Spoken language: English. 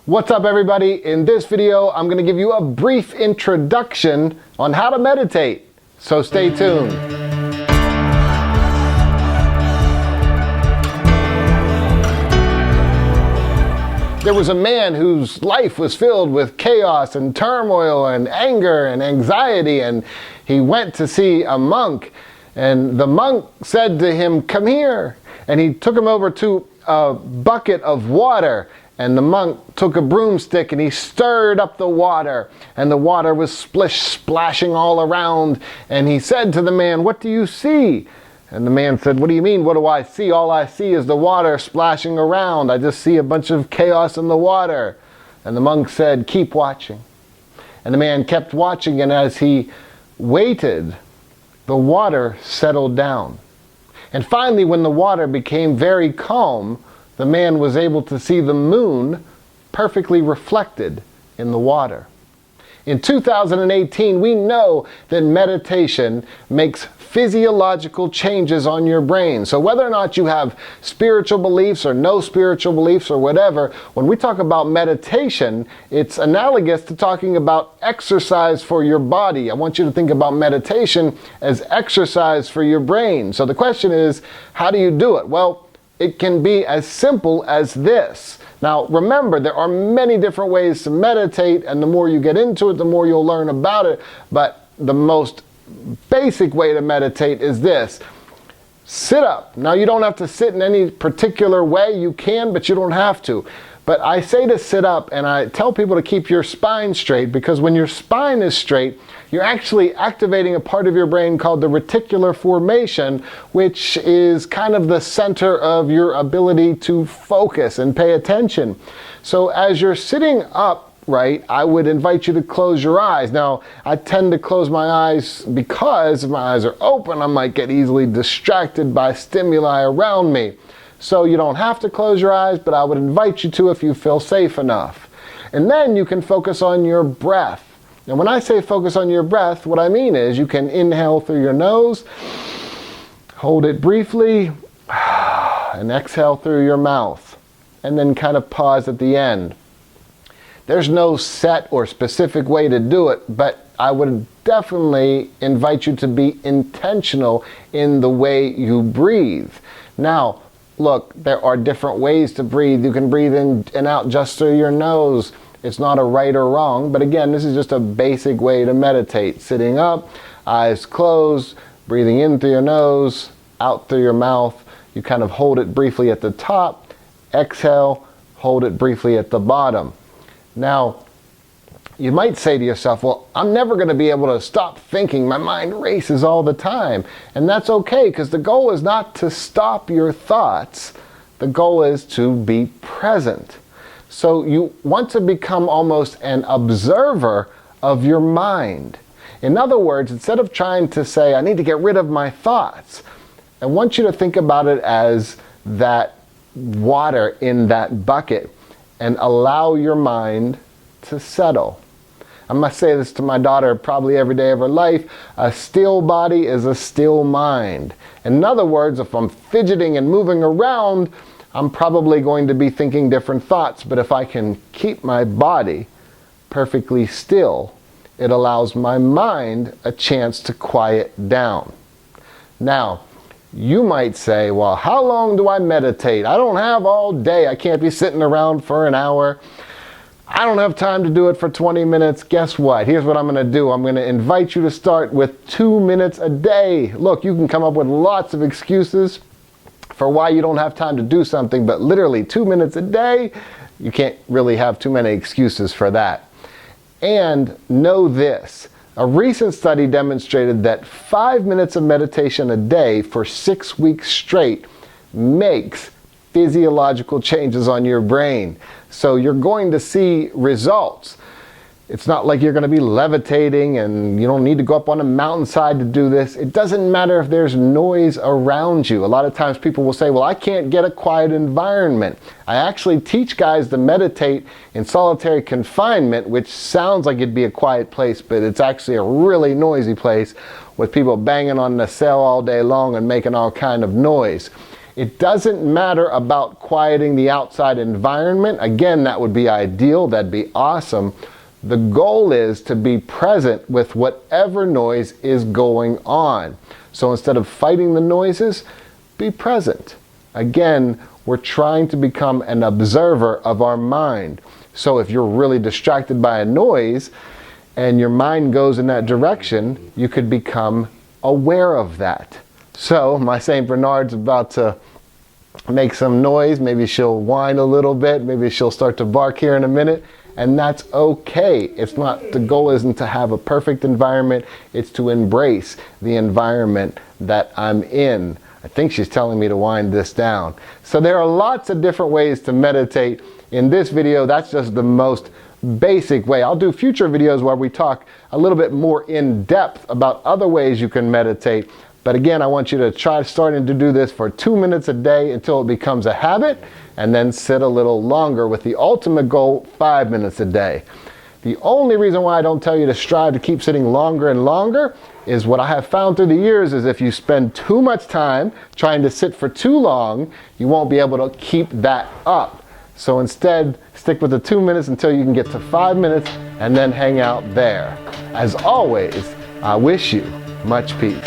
What's up, everybody? In this video, I'm going to give you a brief introduction on how to meditate. So stay tuned. There was a man whose life was filled with chaos and turmoil and anger and anxiety, and he went to see a monk, and the monk said to him, "Come here." And he took him over to a bucket of water, and the monk took a broomstick and he stirred up the water, and the water was splashing all around, and he said to the man, "What do you see?" And the man said, "What do you mean, what do I see? All I see is the water splashing around. I just see a bunch of chaos in the water." And the monk said, "Keep watching." And the man kept watching, and as he waited, the water settled down. And finally, when the water became very calm, the man was able to see the moon perfectly reflected in the water. In 2018, we know that meditation makes physiological changes on your brain. So whether or not you have spiritual beliefs or no spiritual beliefs or whatever, when we talk about meditation, it's analogous to talking about exercise for your body. I want you to think about meditation as exercise for your brain. So the question is, how do you do it? Well, it can be as simple as this. Now, remember, there are many different ways to meditate, and the more you get into it, the more you'll learn about it. But the most basic way to meditate is this. Sit up. Now, you don't have to sit in any particular way. You can, but you don't have to. But I say to sit up, and I tell people to keep your spine straight, because when your spine is straight, you're actually activating a part of your brain called the reticular formation, which is kind of the center of your ability to focus and pay attention. So as you're sitting upright, I would invite you to close your eyes. Now, I tend to close my eyes because if my eyes are open, I might get easily distracted by stimuli around me. So you don't have to close your eyes, but I would invite you to if you feel safe enough. And then you can focus on your breath. And when I say focus on your breath, what I mean is you can inhale through your nose, hold it briefly, and exhale through your mouth, and then kind of pause at the end. There's no set or specific way to do it, but I would definitely invite you to be intentional in the way you breathe. Now, look, there are different ways to breathe. You can breathe in and out just through your nose. It's not a right or wrong, but again, this is just a basic way to meditate. Sitting up, eyes closed, breathing in through your nose, out through your mouth. You kind of hold it briefly at the top, exhale, hold it briefly at the bottom. Now, you might say to yourself, well, I'm never going to be able to stop thinking. My mind races all the time. And that's okay, because the goal is not to stop your thoughts. The goal is to be present. So you want to become almost an observer of your mind. In other words, instead of trying to say, I need to get rid of my thoughts, I want you to think about it as that water in that bucket and allow your mind to settle. I must say this to my daughter probably every day of her life. A still body is a still mind. In other words, if I'm fidgeting and moving around, I'm probably going to be thinking different thoughts. But if I can keep my body perfectly still, it allows my mind a chance to quiet down. Now, you might say, well, how long do I meditate? I don't have all day. I can't be sitting around for an hour. I don't have time to do it for 20 minutes. Guess what? Here's what I'm going to do. I'm going to invite you to start with 2 minutes a day. Look, you can come up with lots of excuses for why you don't have time to do something, but literally 2 minutes a day, you can't really have too many excuses for that. And know this. A recent study demonstrated that 5 minutes of meditation a day for 6 weeks straight makes physiological changes on your brain. So you're going to see results. It's not like you're going to be levitating and you don't need to go up on a mountainside to do this. It doesn't matter if there's noise around you. A lot of times people will say, well, I can't get a quiet environment. I actually teach guys to meditate in solitary confinement, which sounds like it'd be a quiet place, but it's actually a really noisy place with people banging on the cell all day long and making all kind of noise. It doesn't matter about quieting the outside environment. Again, that would be ideal, that'd be awesome. The goal is to be present with whatever noise is going on. So instead of fighting the noises, be present. Again, we're trying to become an observer of our mind. So if you're really distracted by a noise and your mind goes in that direction, you could become aware of that. So my St. Bernard's about to make some noise. Maybe she'll whine a little bit. Maybe she'll start to bark here in a minute. And that's okay. It's not, the goal isn't to have a perfect environment. It's to embrace the environment that I'm in. I think she's telling me to wind this down. So there are lots of different ways to meditate. In this video, that's just the most basic way. I'll do future videos where we talk a little bit more in depth about other ways you can meditate. But again, I want you to try starting to do this for 2 minutes a day until it becomes a habit, and then sit a little longer with the ultimate goal, 5 minutes a day. The only reason why I don't tell you to strive to keep sitting longer and longer is what I have found through the years is if you spend too much time trying to sit for too long, you won't be able to keep that up. So instead, stick with the 2 minutes until you can get to 5 minutes and then hang out there. As always, I wish you much peace.